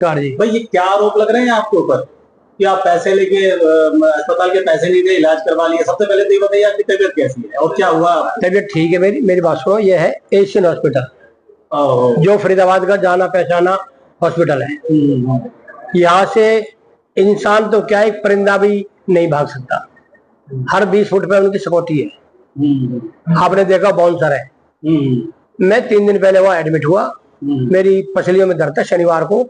जी। भाई ये क्या आरोप लग रहे हैं आपके ऊपर कि आप पैसे लेके अस्पताल के पैसे नहीं दे, इलाज करवा लिए? सबसे पहले तो ये बताइए आपकी तबीयत कैसी है और क्या हुआ? तबीयत ठीक है मेरी बात सुनो। ये है एशियन हॉस्पिटल, जो फरीदाबाद का जाना पहचाना हॉस्पिटल है। यहाँ से इंसान तो क्या, एक परिंदा भी नहीं भाग सकता। हर 20 फुट पे उनकी सिक्योरिटी है। आपने देखा बाउंसर है। मैं 3 दिन पहले वहां एडमिट हुआ। मेरी पसलियों में दर्द था शनिवार को।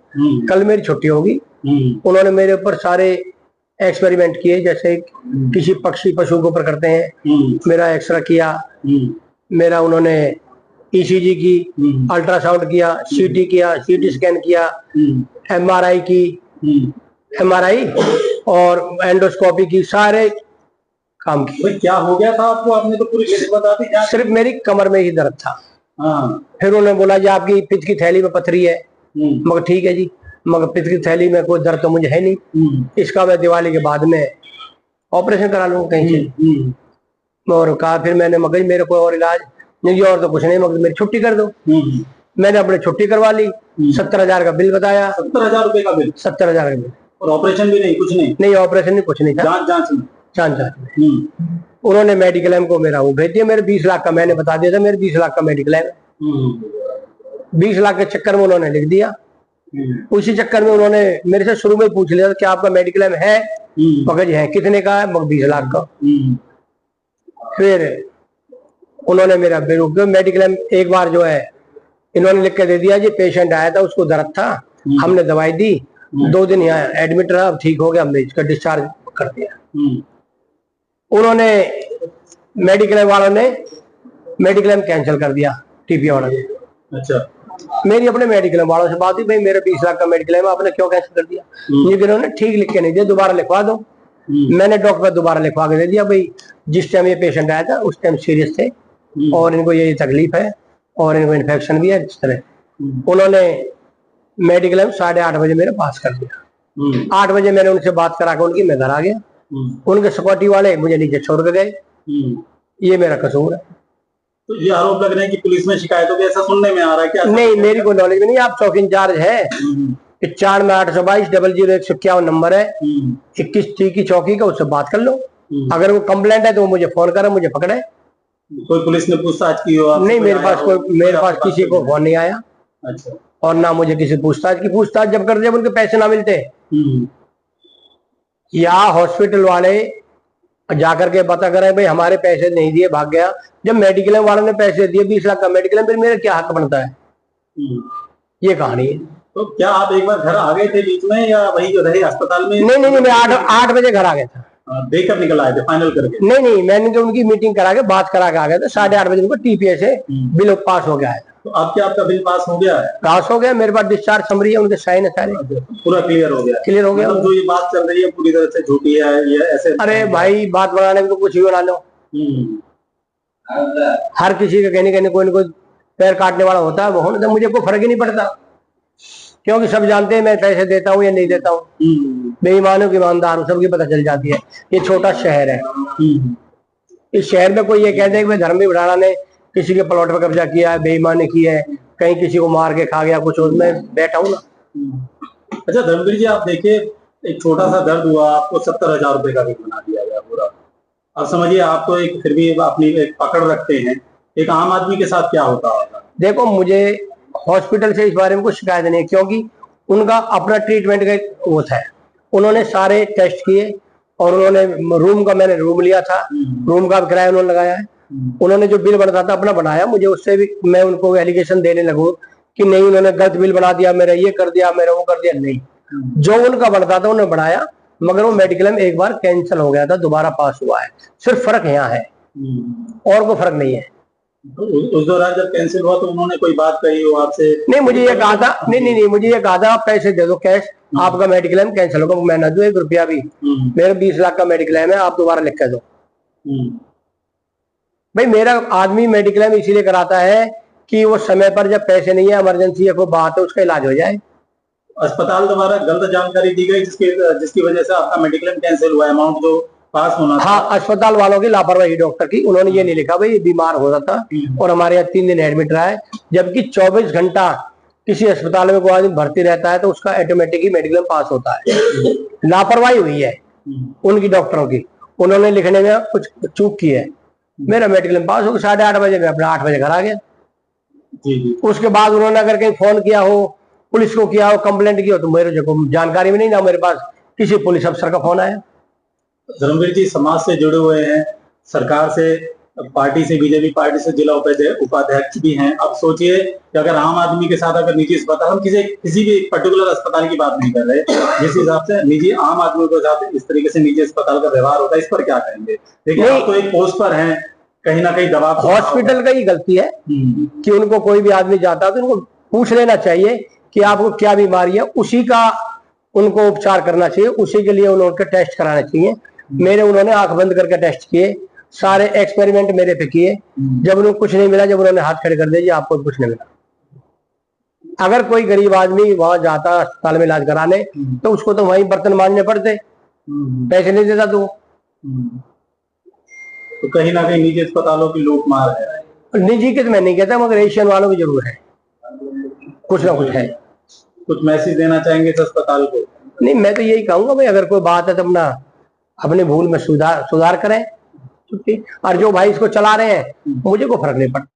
कल मेरी छुट्टी होगी। उन्होंने मेरे ऊपर सारे एक्सपेरिमेंट किए, जैसे किसी पक्षी पशु के ऊपर करते हैं। मेरा एक्सरे किया, मेरा उन्होंने ईसीजी की, अल्ट्रासाउंड किया, सीटी किया, सीटी स्कैन किया, एमआरआई की, एमआरआई और एंडोस्कोपी की, सारे काम किए। क्या हो गया था आपको? आपने तो पूरी लिस्ट बता दी। सिर्फ मेरी कमर में ही दर्द था। फिर उन्होंने बोला जी आपकी पित्त की थैली में पथरी है। मगर ठीक है जी, मगर पित्त की थैली में कोई दर्द तो मुझे है नहीं। इसका मैं दिवाली के बाद में ऑपरेशन करा लूंगा कहीं से। और कहा फिर मैंने, मगर मेरे को और इलाज नहीं और तो कुछ नहीं, मगर मेरी छुट्टी कर दो। मैंने अपनी छुट्टी करवा ली। 70,000 का बिल बताया। 70,000 रुपए का बिल? 70,000 का बिल। और ऑपरेशन भी नहीं? कुछ नहीं? नहीं ऑपरेशन नहीं, कुछ नहीं था। जांच उन्होंने मेडिक्लेम को मेरा वो भेज दिया। मेरे 20 लाख का मैंने बता दिया था, मेरे 20 लाख का मेडिक्लेम है। 20 लाख के चक्कर में उन्होंने लिख दिया। उसी चक्कर में उन्होंने मेरे से शुरू में पूछ लिया कि आपका मेडिक्लेम है? मगर है कितने का है? मगर 20 लाख का। फिर उन्होंने मेरा मेडिक्लेम एक बार जो है इन्होंने लिख के दे दिया जी, पेशेंट आया था उसको दर्द था, हमने दवाई दी, 2 दिन यहाँ एडमिट रहा, अब ठीक हो गया, हमने इसका डिस्चार्ज कर दिया। उन्होंने मेडिक्लेम वालों ने मेडिक्लेम कैंसिल कर दिया, टीपी वालों ने। अच्छा। मेरी अपने मेडिक्लेम वालों से बात हुई, भाई मेरा 20 लाख का मेडिक्लेम आपने क्यों कैंसिल कर दिया? लेकिन उन्होंने ठीक लिख के नहीं दिया, दोबारा लिखवा दो। मैंने डॉक्टर दोबारा लिखवा के दे दिया, भाई जिस टाइम ये पेशेंट आया था उस टाइम सीरियस थे और इनको ये तकलीफ है और इनको इन्फेक्शन भी है, इस तरह। उन्होंने मेडिक्लेम 8:30 बजे मेरे पास कर दिया। 8 बजे मैंने उनसे बात करा के उनकी मैं घर आ गया। उनके सिक्योरिटी वाले मुझे नीचे छोड़ के गए। ये मेरा कसूर है। तो ये आरोप लग रहे हैं कि पुलिस में शिकायत होगी, ऐसा सुनने में आ रहा है? क्या? नहीं, मेरी कोई नॉलेज नहीं। आप चौकी इंचार्ज है, 94 में 822 0051 नंबर है, 21 की चौकी का, उससे बात कर लो। अगर वो कंप्लेंट है तो वो मुझे फोन करे, मुझे पकड़े। कोई पुलिस ने पूछताछ की हो? नहीं, मेरे पास किसी को फोन नहीं आया। अच्छा। और ना मुझे किसी पूछताछ की। पूछताछ जब करते जब उनके पैसे ना मिलते, या हॉस्पिटल वाले जाकर के पता करें भाई हमारे पैसे नहीं दिए, भाग गया। जब मेडिक्लेम वालों ने पैसे दिए 20 लाख का मेडिक्लेम, फिर मेरा क्या हक बनता है? ये कहानी है। तो क्या आप एक बार घर आ गए थे बीच में, या वही जो रहे अस्पताल में? नहीं, मैं 8 बजे घर आ गया था। देकर निकल आए थे फाइनल करके? नहीं, मैंने तो उनकी मीटिंग करा के बात करा के आ गया था। 8:30 बजे उनको टीपीए से बिल पास हो गया है। तो आपका बिल पास हो गया है? पास हो गया। मेरे पास डिस्चार्ज समरी है, उनके साइन है सारे। पूरा क्लियर हो गया? क्लियर हो गया। मतलब जो ये बात चल रही है पूरी तरह से झूठी है, ये ऐसे? अरे भाई, बात बनाने में तो कुछ भी बना लो। हर किसी का कहने कोई न कोई पैर काटने वाला होता है, वो होने, तो मुझे कोई फर्क ही नहीं पड़ता, क्योंकि सब जानते हैं मैं पैसे देता हूँ या नहीं देता हूँ। बेईमान हूँ कि ईमानदार हूँ, सबकी पता चल जाती है। ये छोटा शहर है। इस शहर में कोई ये कह दे कि धर्मवीर भंडारा ने किसी के प्लॉट पर कब्जा किया है, बेईमानी की है, कहीं किसी को मार के खा गया कुछ, उसमें बैठा हूँ ना। अच्छा धर्मवीर जी, आप देखिए, एक छोटा सा दर्द हुआ, आपको 70,000 रुपए का बिल बना दिया गया पूरा। अब समझिए, आप तो एक फिर भी अपनी एक पकड़ रखते हैं, एक आम आदमी के साथ क्या होता होगा? देखो, मुझे हॉस्पिटल से इस बारे में कुछ शिकायत नहीं है, क्योंकि उनका अपना ट्रीटमेंट का वो था। उन्होंने सारे टेस्ट किए और उन्होंने रूम का, मैंने रूम लिया था, रूम का किराया उन्होंने लगाया है। उन्होंने जो बिल बनता था अपना बनाया। मुझे उससे भी मैं उनको एलिगेशन देने लगूं कि नहीं उन्होंने गलत बिल बना दिया, मेरा ये कर दिया, मेरा वो कर दिया, नहीं। जो उनका बनता था उन्होंने बनाया, मगर वो मेडिक्लेम एक बार कैंसिल हो गया था, दोबारा पास हुआ है। सिर्फ फर्क यहाँ है, और कोई फर्क नहीं है। उस दौरान जब कैंसिल हुआ तो उन्होंने कोई बात कही हो आपसे? नहीं, मुझे ये कहा था, नहीं, मुझे ये कहा था आप पैसे दे दो कैश, आपका मेडिक्लेम कैंसिल होगा। मैं न दूं 1 रुपया भी। मेरा 20 लाख का मेडिक्लेम है, आप दोबारा लिख के दो। भाई मेरा आदमी मेडिक्लेम इसीलिए कराता है कि वो समय पर जब पैसे नहीं है, इमरजेंसी है, कोई बात है, उसका इलाज हो जाए। अस्पताल द्वारा गलत जानकारी दी गई जिसकी वजह से आपका मेडिक्लेम कैंसिल हुआ, अमाउंट जो पास होना था। हाँ, अस्पताल वालों की लापरवाही, डॉक्टर की। उन्होंने ये नहीं लिखा भाई बीमार हो रहा था और हमारे यहाँ 3 दिन एडमिट रहा है, जबकि 24 घंटा किसी अस्पताल में कोई आदमी भर्ती रहता है तो उसका ऑटोमेटिक ही मेडिकल में पास होता है। लापरवाही हुई है उनकी, डॉक्टरों की, उन्होंने लिखने में कुछ चूक की है। मेरा मेडिकल में पास हो 8:30 बजे, मैं अपना 8 बजे घर आ गया। उसके बाद उन्होंने अगर कहीं फोन किया हो, पुलिस को किया हो, कंप्लेंट की हो, तो मेरे जो जानकारी में नहीं ना मेरे पास किसी पुलिस अफसर का फोन आया। धर्मवीर जी समाज से जुड़े हुए हैं, सरकार से, पार्टी से, बीजेपी पार्टी से जिला उपाध्यक्ष भी हैं। अब सोचिए कि अगर आम आदमी के साथ अगर निजी अस्पताल, हम किसी भी पर्टिकुलर अस्पताल की बात नहीं कर रहे, जिस हिसाब से निजी आम आदमी के साथ इस तरीके से निजी अस्पताल का व्यवहार होता है, इस पर क्या कहेंगे? देखिए आप तो एक पोस्ट पर हैं, कहीं ना कहीं दबाव हॉस्पिटल का ही गलती है कि उनको कोई भी आदमी जाता है तो उनको पूछ लेना चाहिए कि आपको क्या बीमारी है, उसी का उनको उपचार करना चाहिए, उसी के लिए उन्होंने टेस्ट कराना चाहिए। मेरे उन्होंने आंख बंद करके टेस्ट किए, सारे एक्सपेरिमेंट मेरे पे किए। जब उन्हें कुछ नहीं मिला, जब उन्होंने हाथ खड़े कर दिया आपको कुछ नहीं मिला। अगर कोई गरीब आदमी वहां जाता अस्पताल में इलाज कराने तो उसको तो वहीं बर्तन मांजने पड़ते, पैसे नहीं देता तो कहीं ना कहीं निजी अस्पतालों की लूट मार है। निजी के तो मैं नहीं कहता, मगर एशियन वालों की जरूर है, कुछ ना कुछ है। कुछ मैसेज देना चाहेंगे इस अस्पताल को? नहीं, मैं तो यही कहूंगा भाई, अगर कोई बात है तो अपना अपने भूल में सुधार करें, और जो भाई इसको चला रहे हैं मुझे को फर्क नहीं पड़ता।